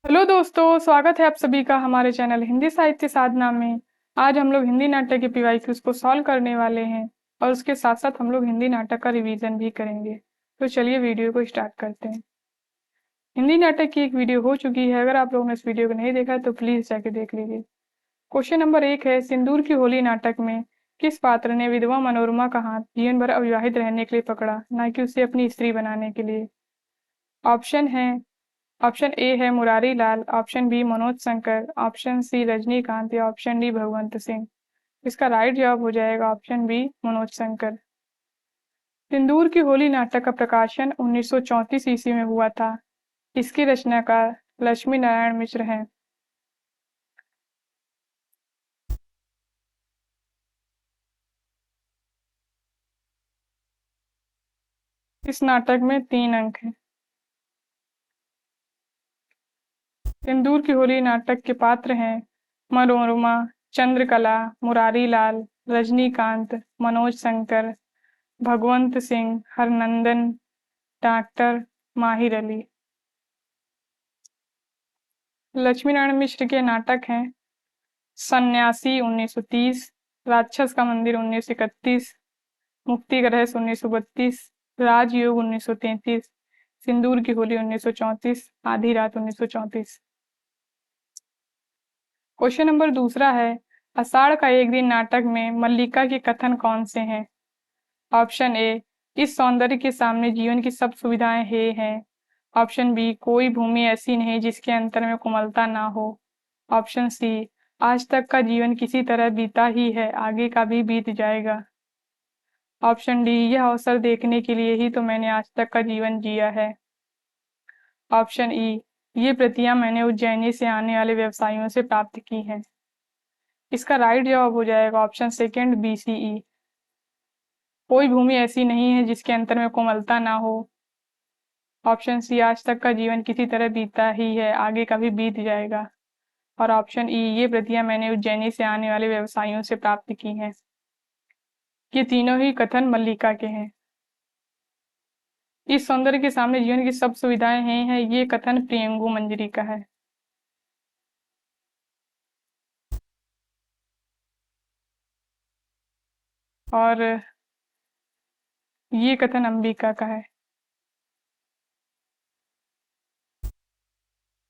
Hello दोस्तों, स्वागत है आप सभी का हमारे चैनल हिंदी साहित्य साधना में। आज हम लोग हिंदी नाटक के पीवाईक्यूज को सॉल्व करने वाले हैं और उसके साथ साथ हम लोग हिंदी नाटक का रिवीजन भी करेंगे। तो चलिए वीडियो को स्टार्ट करते हैं। हिंदी नाटक की एक वीडियो हो चुकी है, अगर आप लोगों ने इस वीडियो को नहीं देखा तो प्लीज जाके देख लीजिए। क्वेश्चन नंबर 1 है, सिंदूर की होली नाटक में किस पात्र ने विधवा मनोरमा का हाथ जीवन भर अविवाहित रहने के लिए पकड़ा, ना कि उसे अपनी स्त्री बनाने के लिए? ऑप्शन है ऑप्शन ए है Murari Lal, option B Manoj Shankar, option C Rajinikanth या ऑप्शन डी भगवंत सिंह। इसका राइट जवाब हो जाएगा ऑप्शन बी मनोज शंकर। सिंदूर की होली नाटक का प्रकाशन 1934 ईस्वी में हुआ था। इसके रचनाकार लक्ष्मी नारायण मिश्र हैं। इस नाटक में 3 अंक हैं। सिंदूर की होली नाटक के पात्र हैं मनोरमा, चंद्रकला, मुरारी लाल, रजनीकांत, मनोज शंकर, भगवंत सिंह, हरनंदन, डॉक्टर माहिर अली। लक्ष्मी नारायण मिश्र के नाटक हैं सन्यासी 1930, राक्षस का मंदिर 1931, मुक्ति का रहस्य 1932, राजयोग 1933, सिंदूर की होली 1934, आधी रात 1934। क्वेश्चन नंबर दूसरा है, आषाढ़ का एक दिन नाटक में मल्लिका के कथन कौन से हैं? ऑप्शन ए, इस सौंदर्य के सामने जीवन की सब सुविधाएं हे हैं। ऑप्शन बी, कोई भूमि ऐसी नहीं जिसके अंतर में कोमलता ना हो। ऑप्शन सी, आज तक का जीवन किसी तरह बीता ही है, आगे का भी बीत जाएगा। ऑप्शन डी, यह अवसर देखने के लिए ही तो मैंने आज तक का जीवन जिया है। ऑप्शन ई, ये प्रतियां मैंने उज्जैनी से आने वाले व्यवसायियों से प्राप्त की हैं। इसका राइट जवाब हो जाएगा ऑप्शन सेकेंड बी सी ई, कोई भूमि ऐसी नहीं है जिसके अंतर में कोमलता ना हो। ऑप्शन सी, आज तक का जीवन किसी तरह बीता ही है, आगे का भी बीत जाएगा। और ऑप्शन ई, ये प्रतियां मैंने उज्जैनी से आने वाले व्यवसायियों से प्राप्त की हैं। ये तीनों ही कथन मल्लिका के हैं। इस सौंदर्य के सामने जीवन की सब सुविधाएं हैं, ये कथन प्रियंगु मंजरी का है। और ये कथन अंबिका का है।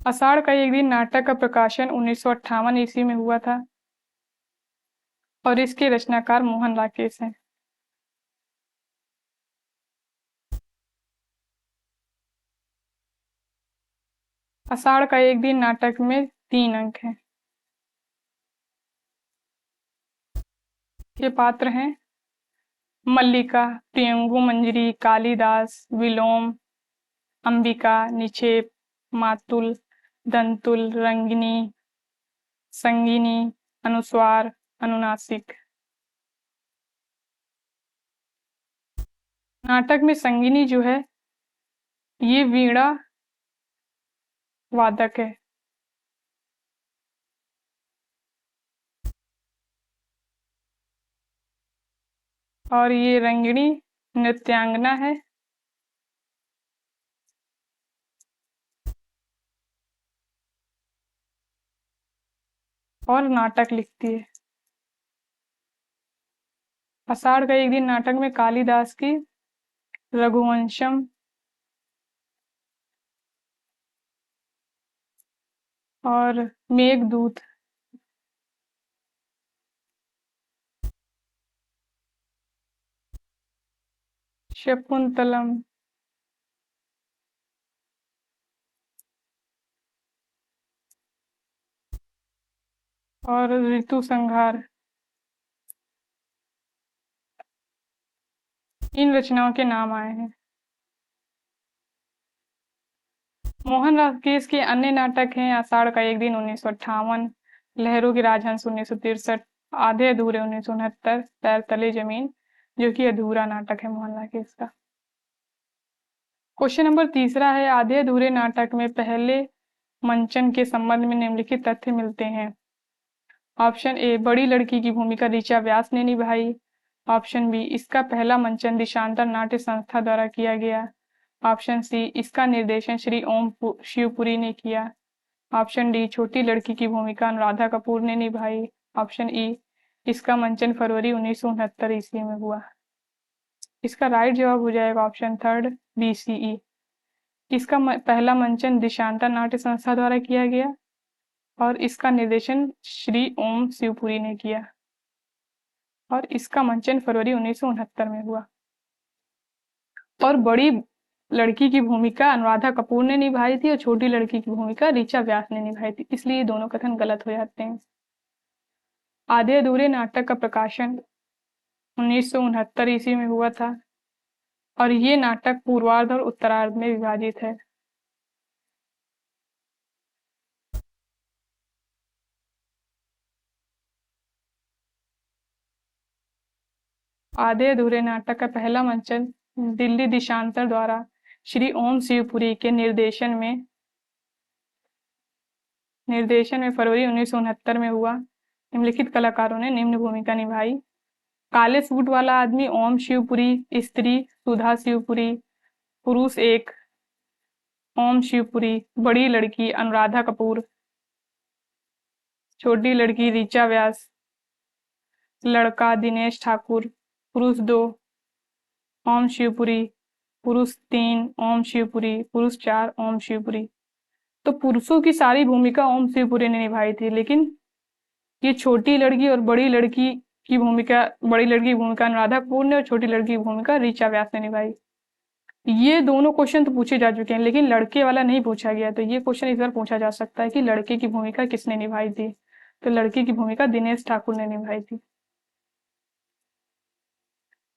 आषाढ़ का एक दिन नाटक का प्रकाशन 1958 ईस्वी में हुआ था और इसके रचनाकार मोहन राकेश हैं। आषाढ़ का एक दिन नाटक में 3 अंक हैं। ये पात्र हैं मल्लिका, प्रियंगु मंजरी, कालिदास, विलोम, अंबिका, निक्षेप, मातुल, दंतुल, रंगिनी, संगिनी, अनुस्वार, अनुनासिक। नाटक में संगिनी जो है ये वीणा वादक है। और ये रंगिणी नृत्यांगना है। और नाटक लिखती है। आषाढ़ का एक दिन नाटक में कालिदास की रघुवंशम और मेघदूत। शकुंतलम। और ऋतु संहार। इन रचनाओं के नाम आए हैं। मोहन राकेश के अन्य नाटक हैं आषाढ़ का एक दिन 1958, लहरों की राजहंस 1963, आधे अधूरे 1969, पैर तले जमीन जो कि अधूरा नाटक है मोहन राकेश का। क्वेश्चन नंबर तीसरा है, आधे अधूरे नाटक में पहले मंचन के संबंध में निम्नलिखित तथ्य मिलते हैं। ऑप्शन ए, बड़ी लड़की की भूमिका ऋचा व्यास ने निभाई। ऑप्शन बी, इसका पहला मंचन देशांतर नाट्य संस्था द्वारा किया गया। ऑप्शन सी, इसका निर्देशन श्री ओम शिवपुरी ने किया। ऑप्शन डी, छोटी लड़की की भूमिका अनुराधा कपूर ने निभाई। ऑप्शन ई, इसका मंचन फरवरी 1969 ईस्वी में हुआ। इसका राइट जवाब हो जाएगा ऑप्शन थर्ड, BCE। इसका पहला मंचन दिशांतर नाट्य संस्था द्वारा किया गया और इसका निर्देशन श्री ओम शिवपुरी ने किया और इसका मंचन फरवरी 1969 में हुआ। और बड़ी लड़की की भूमिका अनुराधा कपूर ने निभाई थी और छोटी लड़की की भूमिका ऋचा व्यास ने निभाई थी, इसलिए ये दोनों कथन गलत हो जाते हैं। आधे अधूरे नाटक का प्रकाशन 1969 ईस्वी में हुआ था और ये नाटक पूर्वार्ध और उत्तरार्ध में विभाजित है। आधे अधूरे नाटक का पहला मंचन दिल्ली देशांतर द्वारा श्री ओम शिवपुरी के निर्देशन में फरवरी 1969 में हुआ। निम्नलिखित कलाकारों ने निम्न भूमिका निभाई। काले सूट वाला आदमी ओम शिवपुरी, स्त्री सुधा शिवपुरी, पुरुष एक ओम शिवपुरी, बड़ी लड़की अनुराधा कपूर, छोटी लड़की ऋचा व्यास, लड़का दिनेश ठाकुर, पुरुष 2 ओम शिवपुरी, पुरुष 3 ओम शिवपुरी, पुरुष 4 ओम शिवपुरी। तो पुरुषों की सारी भूमिका ओम शिवपुरी ने निभाई थी, लेकिन ये छोटी लड़की और बड़ी लड़की की भूमिका अनुराधा कपूर ने और छोटी लड़की की भूमिका ऋचा व्यास ने निभाई। ये दोनों क्वेश्चन तो पूछे जा चुके हैं, लेकिन लड़के वाला नहीं पूछा गया, तो ये क्वेश्चन इस बार पूछा जा सकता है कि लड़के की भूमिका किसने निभाई थी। तो लड़के की भूमिका दिनेश ठाकुर ने निभाई थी।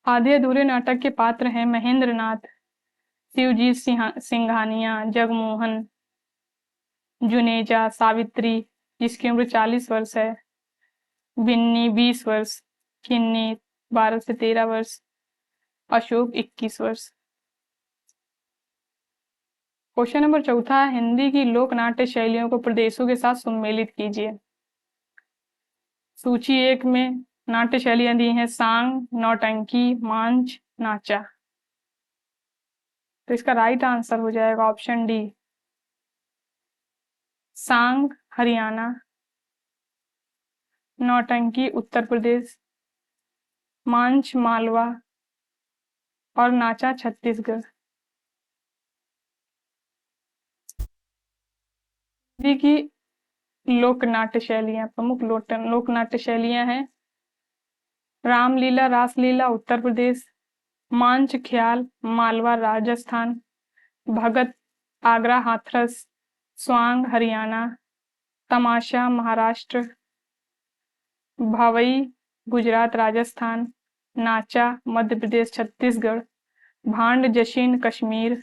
आधे अधूरे नाटक के पात्र हैं महेंद्र नाथ, शिवजी सिंघानिया, जगमोहन, जुनेजा, सावित्री जिसकी उम्र 40 वर्ष है, बिन्नी 20 वर्ष, किन्नी 12 से 13 वर्ष, अशोक 21 वर्ष। क्वेश्चन नंबर चौथा, हिंदी की लोक नाट्य शैलियों को प्रदेशों के साथ सम्मिलित कीजिए। सूची 1 में नाट्य शैलियां दी हैं सांग, नौटंकी, मांच, नाचा। तो इसका राइट आंसर हो जाएगा ऑप्शन डी, सांग हरियाणा, नौटंकी उत्तर प्रदेश, मांच मालवा और नाचा छत्तीसगढ़। हिंदी की लोक नाट्य शैलियां, प्रमुख लोक नाट्य शैलियां हैं रामलीला रासलीला उत्तर प्रदेश, मांच ख्याल मालवा राजस्थान, भगत आगरा हाथरस, स्वांग हरियाणा, तमाशा महाराष्ट्र, भावई गुजरात राजस्थान, नाचा मध्य प्रदेश छत्तीसगढ़, भांड जशीन कश्मीर,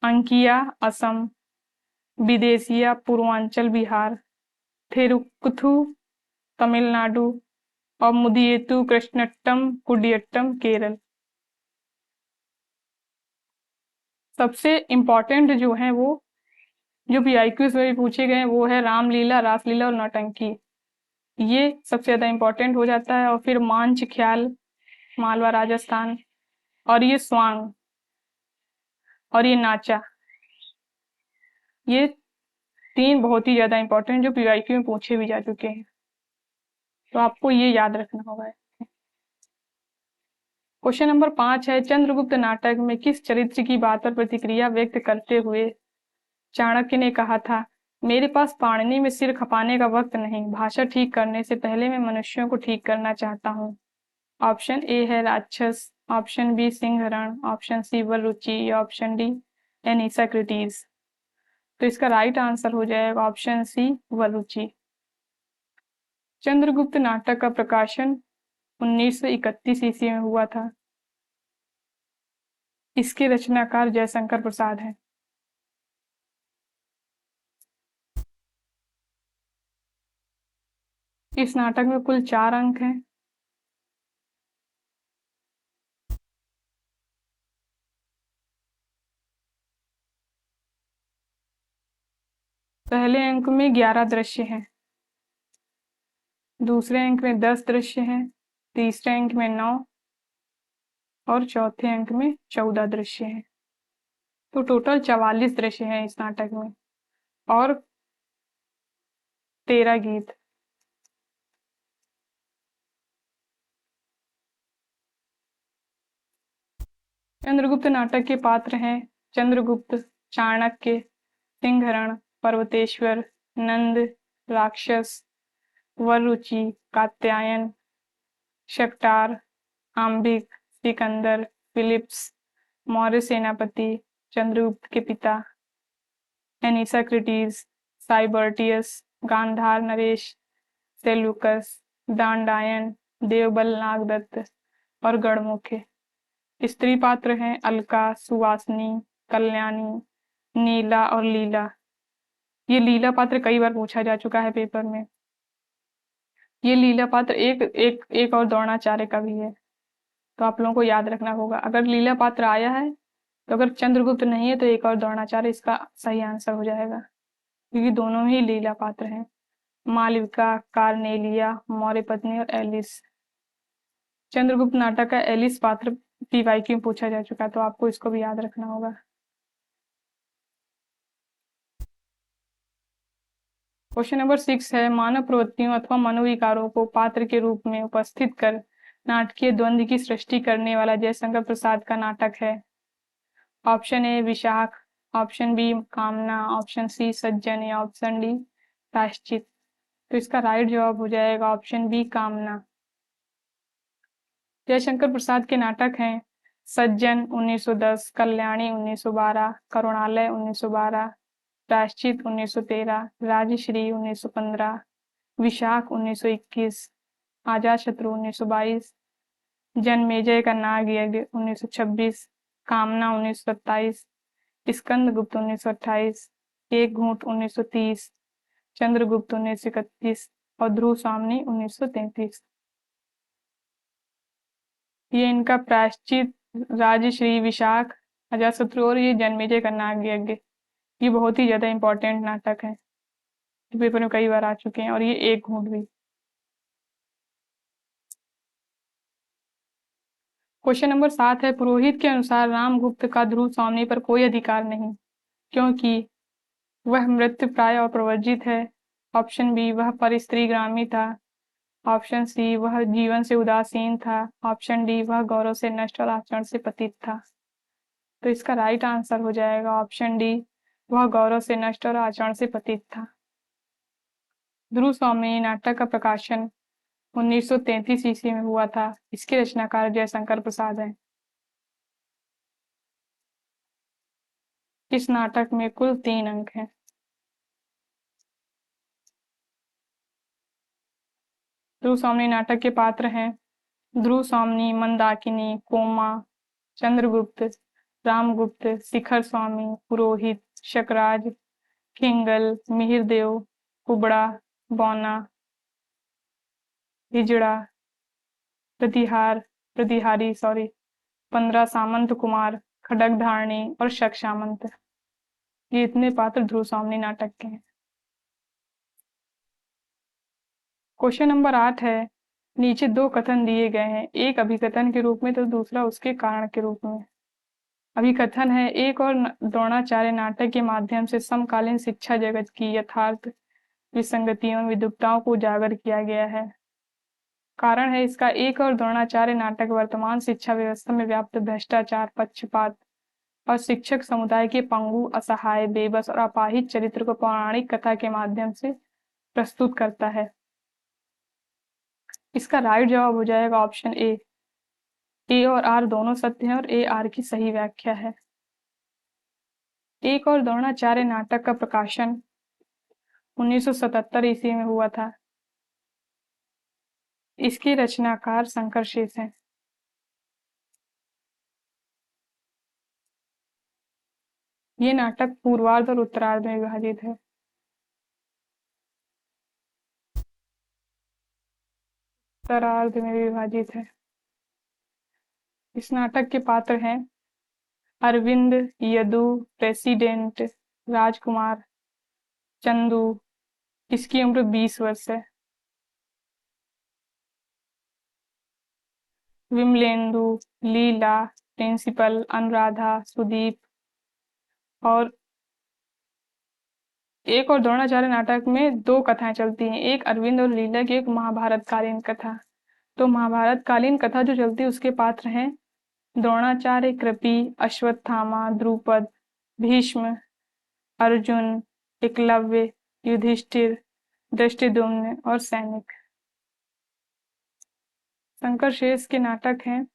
अंकिया असम, विदेशिया पूर्वांचल बिहार, थिरुक्कुथु तमिलनाडु और मुदियेतु कृष्णट्टम कुडियट्टम केरल। सबसे इम्पोर्टेंट जो है वो जो PIQs में पूछे गए वो है रामलीला रासलीला और नौटंकी, ये सबसे ज्यादा इम्पोर्टेंट हो जाता है। और फिर मांच ख्याल मालवा राजस्थान, और ये स्वांग और ये नाचा, ये 3 बहुत ही ज्यादा इम्पोर्टेंट जो PIQ में पूछे भी जा चुके हैं, तो आपको ये याद रखना होगा। क्वेश्चन नंबर 5 है, चंद्रगुप्त नाटक में किस चरित्र की बात पर प्रतिक्रिया व्यक्त करते हुए चाणक्य ने कहा था, मेरे पास पाणिनि में सिर खपाने का वक्त नहीं, भाषा ठीक करने से पहले मैं मनुष्यों को ठीक करना चाहता हूँ। ऑप्शन ए है Rakshas, option B Sinharan, option C Vararuchi या ऑप्शन डी एनिसाक्रिटीज। तो इसका राइट आंसर हो जाएगा ऑप्शन सी वररुचि। चंद्रगुप्त नाटक का प्रकाशन 1931 ईस्वी में हुआ था। इसके रचनाकार जयशंकर प्रसाद हैं। इस नाटक में कुल 4 अंक हैं। पहले अंक में 11 दृश्य हैं, दूसरे अंक में 10 दृश्य हैं, तीसरे अंक में 9 और चौथे अंक में 14 दृश्य हैं। तो टोटल 44 दृश्य हैं इस नाटक में। और 13 गीत। चंद्रगुप्त नाटक के पात्र हैं चंद्रगुप्त, चाणक्य, सिंहरण, पर्वतेश्वर, नंद, राक्षस, वररुचि, कात्यायन, शक्टार, आम्बिक, सिकंदर, फिलिप्स, मौर्य सेनापति, चंद्रगुप्त के पिता, एनिसाक्रिटीज, साइबर्टियस, गांधार नरेश, सेल्यूकस, दांडायन, देवबल नागदत्त और गढ़मुख। स्त्री पात्र हैं अलका, सुवासनी, कल्याणी, नीला और लीला। ये लीला पात्र कई बार पूछा जा चुका है पेपर में। ये लीला पात्र एक एक एक और द्रोणाचार्य का भी है, तो आप लोगों को याद रखना होगा। अगर लीला पात्र आया है तो अगर चंद्रगुप्त नहीं है तो एक और द्रोणाचार्य इसका सही आंसर हो जाएगा, क्योंकि दोनों ही लीला पात्र हैं। मालविका, कार्नेलिया, मौर्य पत्नी और एलिस। चंद्रगुप्त नाटक का एलिस पात्र पीवाईक्यू में पूछा जा चुका है, तो आपको इसको भी याद रखना होगा। क्वेश्चन नंबर 6 है, मानव प्रवृत्तियों अथवा मनोविकारों को पात्र के रूप में उपस्थित कर नाटकीय द्वंद्व की सृष्टि करने वाला जयशंकर प्रसाद का नाटक है। Option A Vishakh, option B Kamna, option C Sajjan या ऑप्शन डी प्रायश्चित। तो इसका राइट जवाब हो जाएगा ऑप्शन बी कामना। जयशंकर प्रसाद के नाटक हैं सज्जन 1910, कल्याणी 1912, करुणालय 1912, प्रायश्चित 1913, राजश्री 1915, विशाख 1921, अजातशत्रु 1922, जन्मेजय का नाग यज्ञ 1926, कामना 1927, स्कंदगुप्त 1928, एक घूंट 1930, चंद्रगुप्त 1931 और ध्रुव स्वामी 1933। ये इनका प्रायश्चित, राजश्री, विशाख, अजातशत्रु और ये जन्मेजय का नाग यज्ञ, ये बहुत ही ज्यादा इंपॉर्टेंट नाटक है, पेपर में कई बार आ चुके हैं। और ये एक घूंट भी। क्वेश्चन नंबर 7 है, पुरोहित के अनुसार रामगुप्त का ध्रुव स्वामी पर कोई अधिकार नहीं, क्योंकि वह मृत्यु प्राय और प्रवर्जित है। ऑप्शन बी वह परिस्त्रीग्रामी था, ऑप्शन सी वह जीवन से उदासीन था, ऑप्शन डी वह गौरव से नष्ट और आचरण से पतित था। तो इसका राइट आंसर हो जाएगा ऑप्शन डी, वह गौरव से नष्ट और आचरण से पतित था। ध्रुव स्वामी नाटक का प्रकाशन 1933 ईस्वी में हुआ था। इसके रचनाकार जयशंकर प्रसाद हैं। इस नाटक में कुल 3 अंक हैं। ध्रुव स्वामी नाटक के पात्र हैं ध्रुव स्वामी, मंदाकिनी, कोमा, चंद्रगुप्त, रामगुप्त, शिखर स्वामी, पुरोहित, शकराज, खिंगल, मिहिरदेव, कुबड़ा, बौना, हिजड़ा, प्रतिहारी 15 सामंत कुमार, खडगधारणी और शक सामंत। ये इतने पात्र ध्रुव स्वामी नाटक के हैं। क्वेश्चन नंबर 8 है, नीचे 2 कथन दिए गए हैं, एक अभिकथन के रूप में तो दूसरा उसके कारण के रूप में। अभिकथन है, एक और द्रोणाचार्य नाटक के माध्यम से समकालीन शिक्षा जगत की यथार्थ विसंगतियों, विद्वत्ताओं को उजागर किया गया है। कारण है इसका, एक और द्रोणाचार्य नाटक वर्तमान शिक्षा व्यवस्था में व्याप्त भ्रष्टाचार, पक्षपात और शिक्षक समुदाय के पंगु, असहाय, बेबस और अपाहिज चरित्र को पौराणिक कथा के माध्यम से प्रस्तुत करता है। इसका राइट जवाब हो जाएगा ऑप्शन ए। ए और आर दोनों सत्य हैं और ए आर की सही व्याख्या है। एक और द्रोणाचार्य नाटक का प्रकाशन 1977 ईस्वी में हुआ था। इसके रचनाकार शंकर शेष हैं। ये नाटक पूर्वार्ध और उत्तरार्ध में विभाजित है। उत्तरार्ध में विभाजित है। इस नाटक के पात्र हैं अरविंद, यदु, प्रेसिडेंट, राजकुमार, चंदू। इसकी उम्र 20 वर्ष है। विमलेंदु, लीला, प्रिंसिपल, अनुराधा, सुदीप और एक और द्रोणाचार्य नाटक में दो कथाएं चलती हैं, एक अरविंद और लीला की, एक महाभारत कालीन कथा। तो महाभारत कालीन कथा जो चलती है उसके पात्र हैं द्रोणाचार्य, कृपि, अश्वत्थामा, द्रुपद, भीष्म, अर्जुन, एकलव्य, युधिष्ठिर, दृष्टिद्युम्न और सैनिक। शंकर शेष के नाटक हैं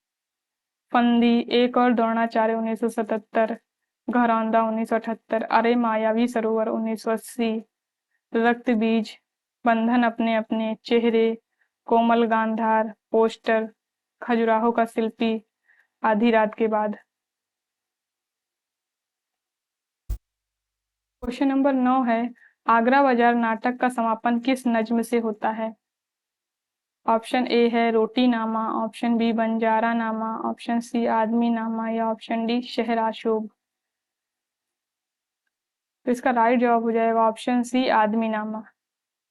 फंदी, एक और द्रोणाचार्य 1977, घरौंदा 1978, अरे मायावी सरोवर 1980, रक्त बीज, बंधन अपने अपने, चेहरे, कोमल गांधार, पोस्टर, खजुराहो का शिल्पी, आधी रात के बाद। क्वेश्चन नंबर 9 है, आगरा बाजार नाटक का समापन किस नज्म से होता है? ऑप्शन ए है रोटी नामा, ऑप्शन बी बंजारा नामा, ऑप्शन सी आदमी नामा या ऑप्शन डी शहराशोभ। तो इसका राइट जवाब हो जाएगा ऑप्शन सी आदमी नामा।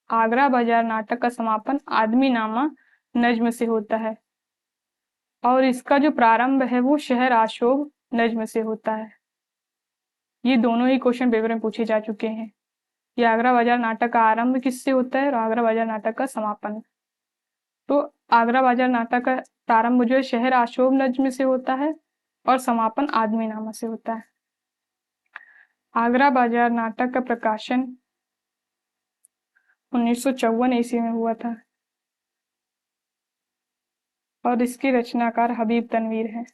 आगरा बाजार नाटक का समापन आदमी नामा नज्म से होता है और इसका जो प्रारंभ है वो शहर आशोभ नज्म से होता है। ये दोनों ही क्वेश्चन पेपर में पूछे जा चुके हैं। ये आगरा बाजार नाटक का आरंभ किससे होता है और आगरा बाजार नाटक का समापन। तो आगरा बाजार नाटक का प्रारंभ जो है शहर आशोभ नज्म से होता है और समापन आदमी नामा से होता है। आगरा बाजार नाटक का प्रकाशन 1954 ईस्वी में हुआ था और इसके रचनाकार हबीब तनवीर हैं।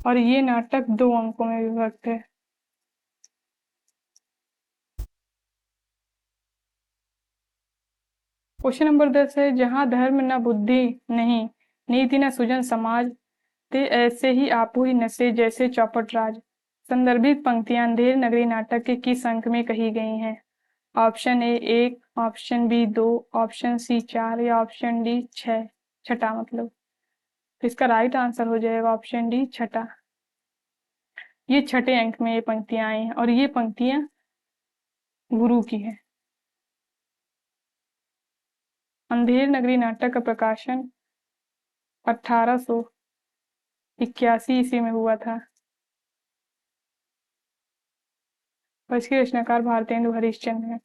और ये नाटक 2 अंकों में विभक्त है। क्वेश्चन नंबर 10 है, जहाँ धर्म न बुद्धि नहीं, नीति न सुजन समाज, ते ऐसे ही आपू ही नशे जैसे चौपट राज। संदर्भित पंक्तियां अंधेर नगरी नाटक के किस अंक में कही गई हैं? Option A 1, option B 2, option C 4 या ऑप्शन डी 6, छठा मतलब। तो इसका राइट आंसर हो जाएगा ऑप्शन डी छठा। ये छठे अंक में ये पंक्तियां आई हैं और ये पंक्तियां गुरु की है। अंधेर नगरी नाटक का प्रकाशन 1881 ईस्वी में हुआ था और इसके रचनाकार भारतेंदु हरिश्चंद्र हैं।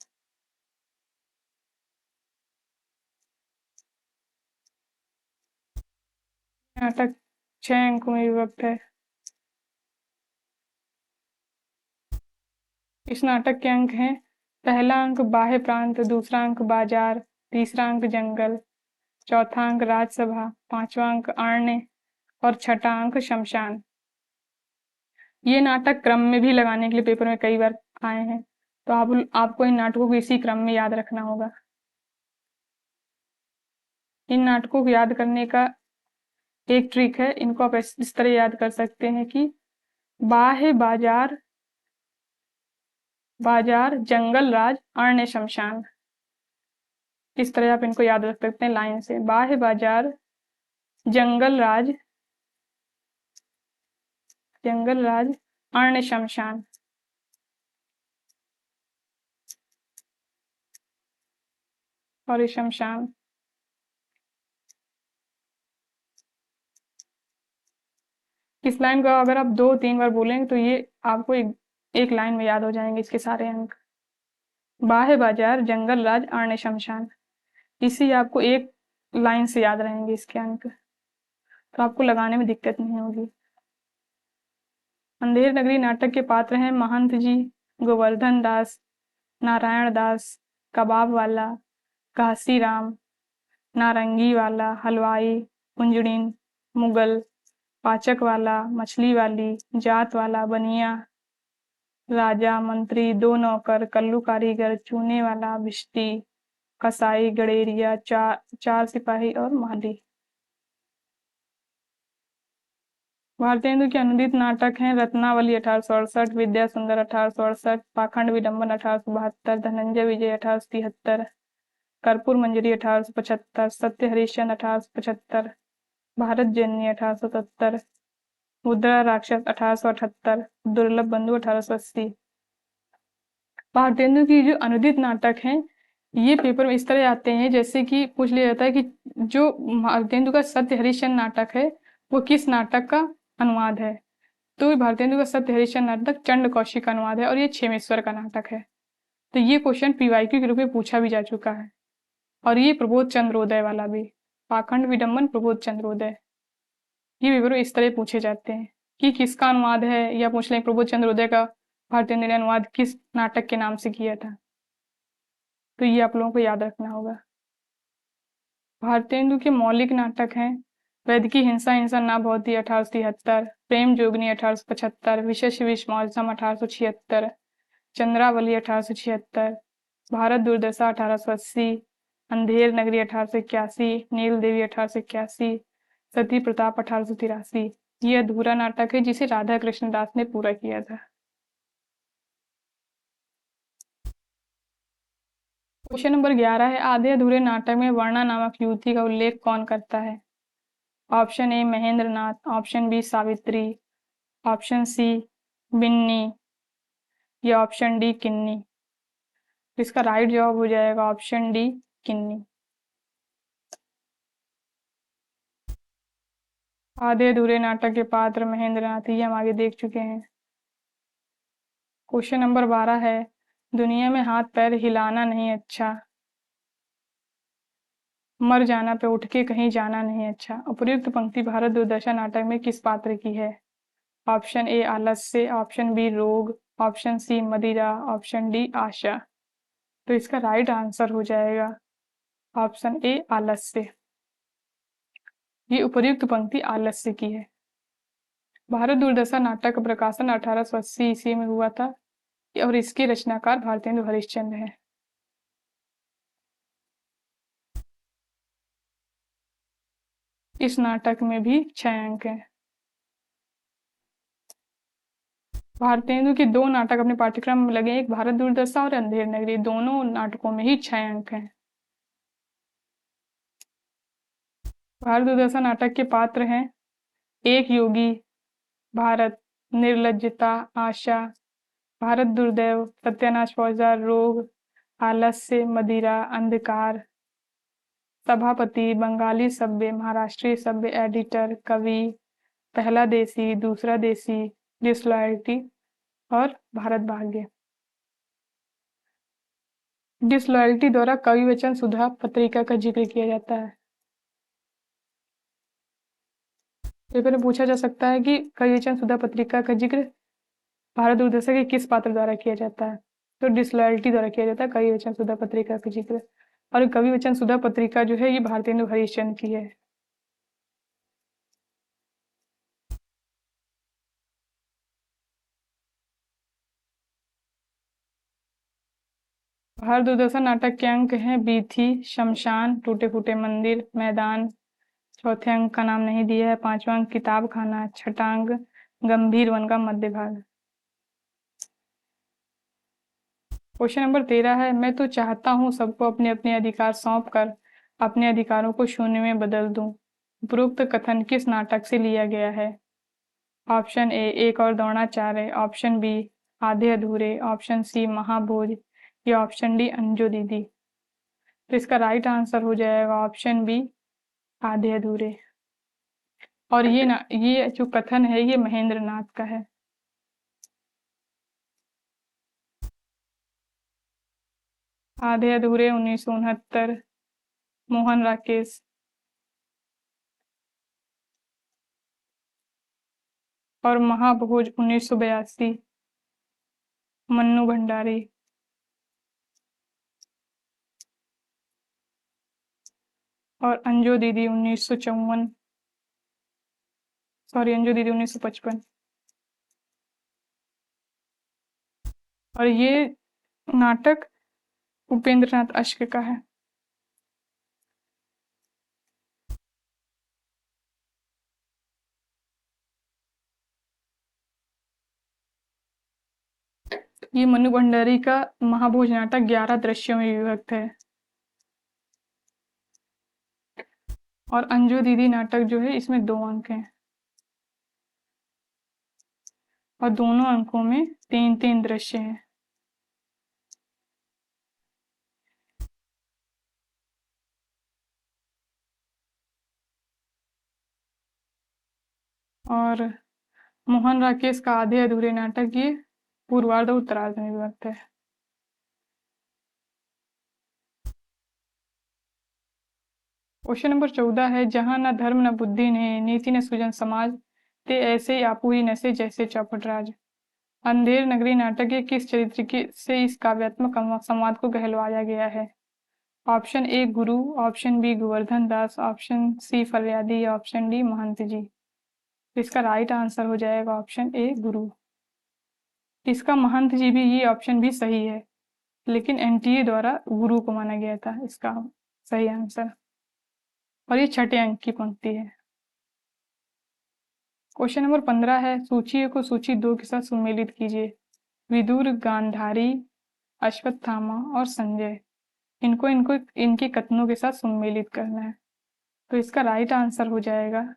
नाटक 6 अंकों में विभक्त है। इस नाटक के अंक हैं, पहला अंक बाह्य प्रांत, दूसरा अंक बाजार, तीसरा अंक जंगल, चौथा अंक राजसभा, पांचवा अंक आरण्य और छठा अंक शमशान। ये नाटक क्रम में भी लगाने के लिए पेपर में कई बार आए हैं, तो आपको इन नाटकों को इसी क्रम में याद रखना होगा। इन नाटकों को याद करने का एक ट्रिक है, इनको आप इस तरह याद कर सकते हैं कि बाह्य बाजार, बाजार, जंगल राज, अरण्य शमशान। इस तरह आप इनको याद रख सकते हैं लाइन से, बाह्य बाजार, जंगल राज, जंगल राज, अरण्य शमशान। और ये शमशान। इस लाइन को अगर आप 2-3 बार बोलेंगे तो ये आपको एक लाइन में याद हो जाएंगे इसके सारे अंक। बाह्य बाजार, जंगल राज, अरण्य शमशान, इसी आपको एक लाइन से याद रहेंगे इसके अंक, तो आपको लगाने में दिक्कत नहीं होगी। अंधेर नगरी नाटक के पात्र हैं महंत जी, गोवर्धन दास, नारायण दास, कबाब वाला, घासी राम, नारंगी वाला, हलवाई, कुंजड़िन, मुगल, पाचक वाला, मछली वाली, जात वाला, बनिया, राजा, मंत्री, 2 नौकर, कल्लू कारीगर, चूने वाला, भिश्ती, कसाई, गड़ेरिया, चार सिपाही और माली। भारतेंदु के अनुदित नाटक हैं रत्नावली 1868, विद्या सुंदर 1868, पाखंड विडंबन 1872, धनंजय विजय 1873, कर्पूर मंजरी 1875, सत्य हरिश्चंद्र 1875, भारत जननी 1870, मुद्रा राक्षस 1878, दुर्लभ बंधु 1880। भारतेंदु की जो अनुदित नाटक हैं ये पेपर में इस तरह आते हैं जैसे कि पूछ लिया जाता है कि जो भारतेंदु का सत्य हरिश्चंद्र नाटक है वो किस नाटक का अनुवाद है। तो भारतेंदु का सत्य हरिश्चंद्र नाटक चंड कौशिक का अनुवाद है और ये क्षेमेश्वर का नाटक है। तो ये क्वेश्चन पीवाईक्यू के रूप में पूछा भी जा चुका है। और ये प्रबोध चंद्रोदय वाला भी, पाखंड विडम्बन प्रबोध चंद्रोदय, ये पेपर में इस तरह पूछे जाते हैं कि किसका अनुवाद है, या पूछ लें प्रबोध चंद्रोदय का भारतेंदु ने अनुवाद किस नाटक के नाम से किया था। तो ये आप लोगों को याद रखना होगा। भारतेंदु के मौलिक नाटक हैं वैद की हिंसा हिंसा ना भवती 1873, प्रेम जोगनी 1875, विशेष विष मौसम 1876, चंद्रावली 1876, भारत दुर्दशा 1880, अंधेर नगरी 1881, नील देवी 1881, सती प्रताप 1883। ये अधूरा नाटक है जिसे राधा कृष्ण दास ने पूरा किया था। क्वेश्चन नंबर 11 है, आधे अधूरे नाटक में वर्णा नामक युवती का उल्लेख कौन करता है। Option A Mahendra Nath, option B Savitri, option C Binni, या ऑप्शन डी किन्नी। तो इसका राइट जवाब हो जाएगा ऑप्शन डी किन्नी। आधे अधूरे नाटक के पात्र महेंद्र नाथ, ये हम आगे देख चुके हैं। क्वेश्चन नंबर 12 है, दुनिया में हाथ पैर हिलाना नहीं अच्छा, मर जाना पे उठ के कहीं जाना नहीं अच्छा। उपर्युक्त पंक्ति भारत दुर्दशा नाटक में किस पात्र की है। ऑप्शन ए आलस्य, ऑप्शन बी रोग, ऑप्शन सी मदिरा, ऑप्शन डी आशा। तो इसका राइट आंसर हो जाएगा ऑप्शन ए आलस्य। ये उपर्युक्त पंक्ति आलस्य की है। भारत दुर्दशा नाटक का प्रकाशन 1880 ईस्वी में हुआ था और इसके रचनाकार भारतेंदु हरिश्चंद्र हैं। इस नाटक में भी 6 अंक हैं। भारतेंदु के 2 नाटक अपने पाठ्यक्रम में लगे, एक भारत दुर्दशा और अंधेर नगरी, दोनों नाटकों में ही 6 अंक हैं। भारत दुर्दशा नाटक के पात्र हैं एक योगी, भारत, निर्लज्जता, आशा, भारत दुर्दैव, सत्यानाश फौजदार, रोग, आलस्य, मदिरा, अंधकार, सभापति, बंगाली सभ्य, महाराष्ट्रीय सभ्य, एडिटर, कवि, पहला देसी, दूसरा देसी, डिसलॉयल्टी और भारत भाग्य। डिसलॉयल्टी द्वारा कवि वचन सुधा पत्रिका का जिक्र किया जाता है। पेपर में पूछा जा सकता है कि कवि वचन सुधा पत्रिका का जिक्र भारत दुर्दशा के किस पात्र द्वारा किया जाता है। तो डिसलॉयल्टी द्वारा किया जाता है कवि वचन सुधा पत्रिका का जिक्र। और कवि वचन सुधा पत्रिका जो है ये भारतेंदु हरिश्चंद्र की है। भारत दुर्दशा नाटक के अंक हैं बीथी, शमशान, टूटे फूटे मंदिर, मैदान। चौथे अंक का नाम नहीं दिया है। 5वां अंक किताब खाना, छठा अंक गंभीर वन का मध्य भाग। क्वेश्चन नंबर 13 है, मैं तो चाहता हूँ सबको अपने अपने अधिकार सौंप कर अपने अधिकारों को शून्य में बदल दूं। उपरोक्त कथन किस नाटक से लिया गया है। ऑप्शन ए एक और द्रोणाचार्य, ऑप्शन बी आधे अधूरे, ऑप्शन सी महाभोज, या ऑप्शन डी अंजू दीदी। तो इसका राइट आंसर हो जाएगा ऑप्शन बी आधे अधूरे। और ये जो कथन है ये महेंद्र नाथ का है। आधे अधूरे 1969, मोहन राकेश। और महाभोज 1982, मन्नू भंडारी। और अंजू दीदी 1954, सॉरी अंजू दीदी 1955। और ये नाटक उपेंद्र नाथ अश्क का है। ये मन्नू भंडारी का महाभोज नाटक 11 दृश्यों में विभक्त है। और अंजू दीदी नाटक जो है इसमें 2 अंक हैं और दोनों अंकों में 3-3 दृश्य हैं। और मोहन राकेश का आधे अधूरे नाटक ये पूर्वार्ध और उत्तरार्ध में विभक्त है। क्वेश्चन नंबर 14 है, जहां न धर्म न बुद्धि ने नीति न सुजन समाज, ते ऐसे आपूरी नसे जैसे चौपट राज। अंधेर नगरी नाटक के किस चरित्र से इस काव्यात्मक संवाद को गहलवाया गया है? ऑप्शन ए गुरु, ऑप्शन बी गोवर्धन दास, ऑप्शन सी फरियादी, ऑप्शन डी महंत जी। इसका राइट आंसर हो जाएगा ऑप्शन ए गुरु। इसका महंत जी भी, ये ऑप्शन भी सही है, लेकिन एनटीए द्वारा गुरु को माना गया था इसका सही आंसर। और ये छठे अंक की पंक्ति है। क्वेश्चन नंबर 15 है, सूची को सूची 2 के साथ सम्मिलित कीजिए। विदुर, गांधारी, अश्वत्थामा और संजय, इनको इनको इनके कथनों के साथ सम्मिलित करना है। तो इसका राइट आंसर हो जाएगा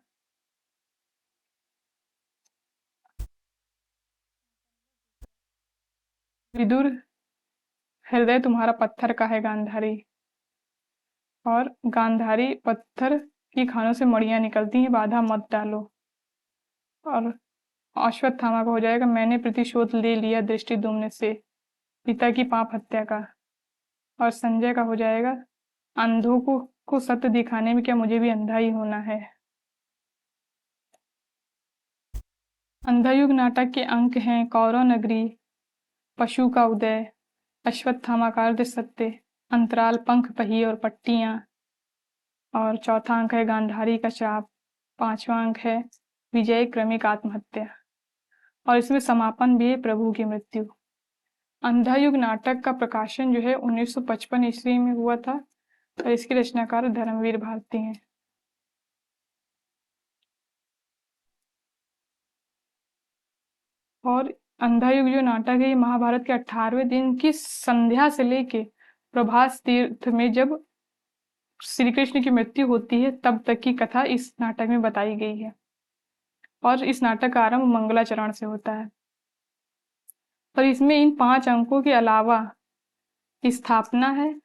विदुर, हृदय तुम्हारा पत्थर का है गांधारी, और गांधारी पत्थर की खानों से मड़ियां निकलती हैं, बाधा मत डालो। और अश्वत्थामा का हो जाएगा, मैंने प्रतिशोध ले लिया दृष्टि दुम्न से, पिता की पाप हत्या का। और संजय का हो जाएगा, अंधों को सत्य दिखाने में क्या मुझे भी अंधा ही होना है। अंधायुग नाटक के अंक हैं कौरव नगरी, पशु का उदय, अश्वत्थामा का अर्ध सत्य, अंतराल, पंख पहिए और पट्टियां, और चौथा अंक है गांधारी का श्राप, पांचवा अंक है विजय क्रमिक आत्महत्या, और इसमें समापन भी है प्रभु की मृत्यु। अंधायुग नाटक का प्रकाशन जो है 1955 ईस्वी में हुआ था, और इसके रचनाकार धर्मवीर भारती हैं। और अंधायुग जो नाटक है ये महाभारत के 18वें दिन की संध्या से लेके प्रभास तीर्थ में जब श्री कृष्ण की मृत्यु होती है तब तक की कथा इस नाटक में बताई गई है। और इस नाटक का आरंभ मंगलाचरण से होता है। और इसमें इन 5 अंकों के अलावा स्थापना है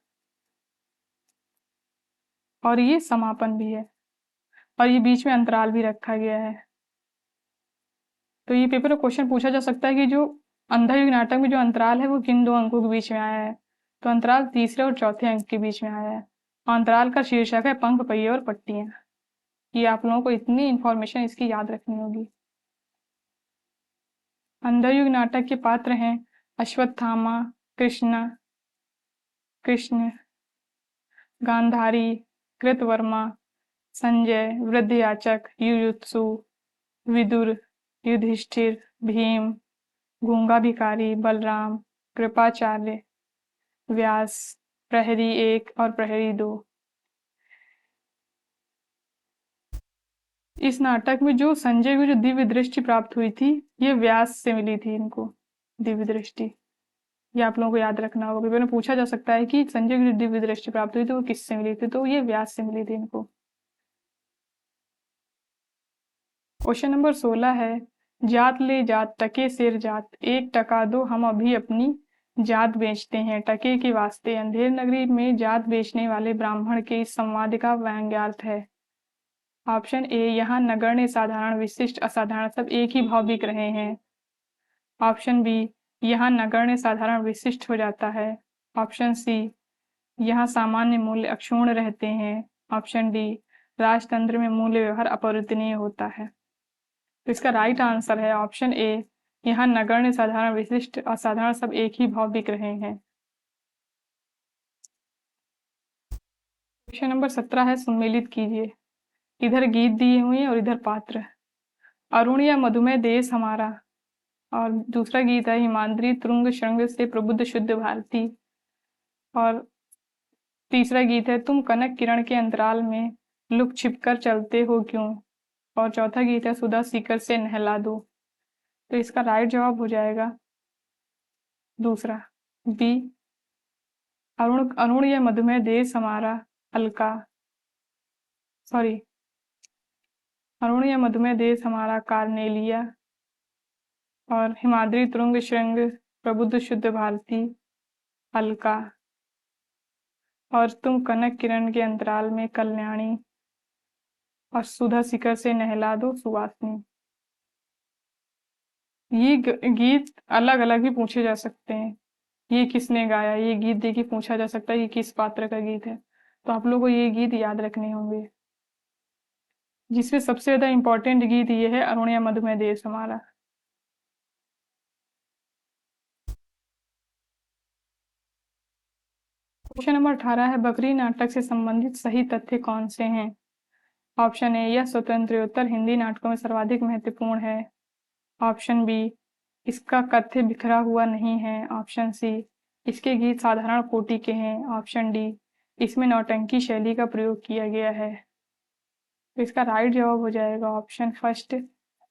और ये समापन भी है, और ये बीच में अंतराल भी रखा गया है। तो ये पेपर में क्वेश्चन पूछा जा सकता है कि जो अंधायुग नाटक में जो अंतराल है वो किन 2 अंकों के बीच में आया है। तो अंतराल तीसरे और चौथे अंक के बीच में आया है। अंतराल का शीर्षक है पंख पहिए और पट्टियां। ये आप लोगों को इतनी इंफॉर्मेशन इसकी याद रखनी होगी। अंधायुग नाटक के पात्र हैं अश्वत्थामा, कृष्ण, गांधारी, कृतवर्मा, संजय, वृद्धयाचक, युयुत्सु, विदुर, युधिष्ठिर, भीम, गूंगा भिखारी, बलराम, कृपाचार्य, व्यास, प्रहरी 1 और प्रहरी 2। इस नाटक में जो संजय को जो दिव्य दृष्टि प्राप्त हुई थी ये व्यास से मिली थी इनको, दिव्य दृष्टि। ये आप लोगों को याद रखना होगा, पेपर में पूछा जा सकता है कि संजय को जो दिव्य दृष्टि प्राप्त हुई थी वो किससे मिली थी, तो ये व्यास से मिली थी इनको। क्वेश्चन नंबर 16 है, जात ले जात टके सिर जात, 1 टका दो हम अभी अपनी जात बेचते हैं टके के वास्ते। अंधेर नगरी में जात बेचने वाले ब्राह्मण के इस संवाद का व्यंग्यार्थ है। ऑप्शन ए, यहाँ नगण्य साधारण विशिष्ट असाधारण सब एक ही भाव बिक रहे हैं। ऑप्शन बी, यहाँ नगण्य साधारण विशिष्ट हो जाता है। ऑप्शन सी, यहाँ सामान्य मूल्य अक्षुण्ण रहते हैं। ऑप्शन डी, राजतंत्र में मूल्य व्यवहार अपरिवर्तनीय होता है। तो इसका राइट आंसर है ऑप्शन ए, यहाँ नगण्य साधारण विशिष्ट असाधारण सब एक ही भाव बिक रहे हैं। क्वेश्चन नंबर 17 है, सम्मिलित कीजिए। इधर गीत दिए हुए हैं और इधर पात्र। अरुण या मधुमेह देश हमारा, और दूसरा गीत है हिमाद्री तुंग श्रृंग से प्रबुद्ध शुद्ध भारती। और तीसरा गीत है तुम कनक किरण के अंतराल में लुक छिप कर चलते हो क्यों। और चौथा गीत है सुधा सीकर से नहला दो। तो इसका राइट जवाब हो जाएगा दूसरा बी, अरुण अरुण या मधुमेह देश हमारा, अलका, सॉरी, अरुण या मधुमेह देश हमारा कार्नेलिया, और हिमाद्री तुंग श्रृंग प्रबुद्ध शुद्ध भारती, अलका, और तुम कनक किरण के अंतराल में कल्याणी, और सुधा शिखर से नहला दो सुवासनी। ये गीत अलग अलग भी पूछे जा सकते हैं। ये किसने गाया, ये गीत देखिए पूछा जा सकता है, ये किस पात्र का गीत है। तो आप लोगों को ये गीत याद रखने होंगे। जिसमें सबसे ज्यादा इंपॉर्टेंट गीत ये है, अरुणिया मधुमेह देश हमारा। क्वेश्चन नंबर 18 है, बकरी नाटक से संबंधित सही तथ्य कौन से हैं? ऑप्शन ए, यह स्वतंत्रोत्तर हिंदी नाटकों में सर्वाधिक महत्वपूर्ण है। ऑप्शन बी, इसका कथ्य बिखरा हुआ नहीं है। ऑप्शन सी, इसके गीत साधारण कोटि के हैं। ऑप्शन डी, इसमें नौटंकी शैली का प्रयोग किया गया है। तो इसका राइट जवाब हो जाएगा ऑप्शन फर्स्ट,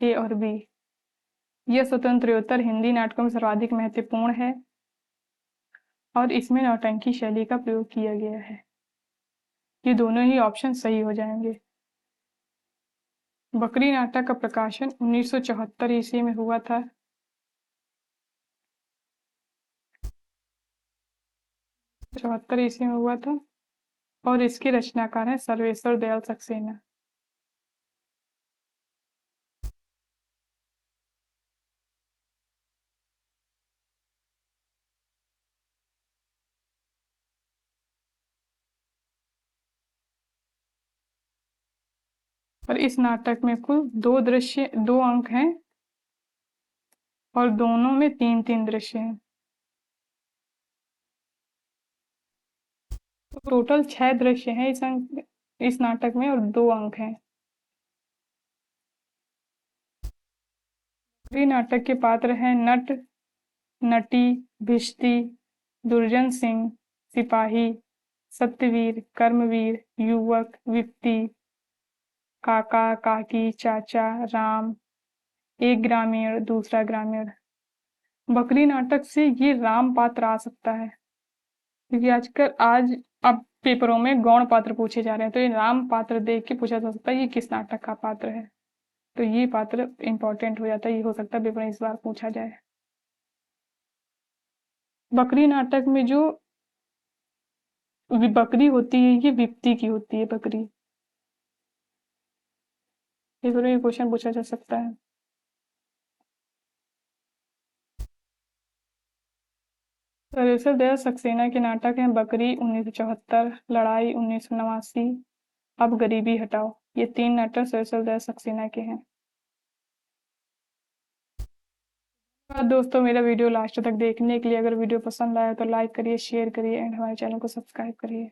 ए और बी। यह स्वतंत्रोत्तर हिंदी नाटकों में सर्वाधिक महत्वपूर्ण है और इसमें नौटंकी शैली का प्रयोग किया गया है। ये दोनों ही ऑप्शन सही हो जाएंगे। बकरी नाटक का प्रकाशन 1974 ईस्वी में हुआ था। 74 ईस्वी में हुआ था और इसके रचनाकार हैं सर्वेश्वर दयाल सक्सेना। और इस नाटक में कुल 2 अंक हैं और दोनों में 3-3 दृश्य हैं। तो टोटल 6 दृश्य हैं इस नाटक में और 2 अंक हैं। बकरी नाटक के पात्र हैं नट, नटी, भिश्ती, दुर्जन सिंह, सिपाही, सत्यवीर, कर्मवीर, युवक, विप्ती, काका, काकी, चाचा, राम, एक ग्रामीण, दूसरा ग्रामीण। बकरी नाटक से ये राम पात्र आ सकता है, क्योंकि आज अब पेपरों में गौण पात्र पूछे जा रहे हैं, तो ये राम पात्र देख के पूछा जा सकता है ये किस नाटक का पात्र है। तो ये पात्र इंपॉर्टेंट हो जाता है, ये हो सकता है पेपर में इस बार पूछा जाए। बकरी नाटक में जो बकरी होती है ये विप्ती की होती है बकरी। पेपर में क्वेश्चन पूछा जा सकता है। सर्वेश्वर दयाल सक्सेना के नाटक हैं बकरी 1974, लड़ाई 1989, अब गरीबी हटाओ। ये 3 नाटक सर्वेश्वर दयाल सक्सेना के हैं। दोस्तों, मेरा वीडियो लास्ट तक देखने के लिए। अगर वीडियो पसंद आया तो लाइक करिए, शेयर करिए एंड हमारे चैनल को सब्सक्राइब करिए।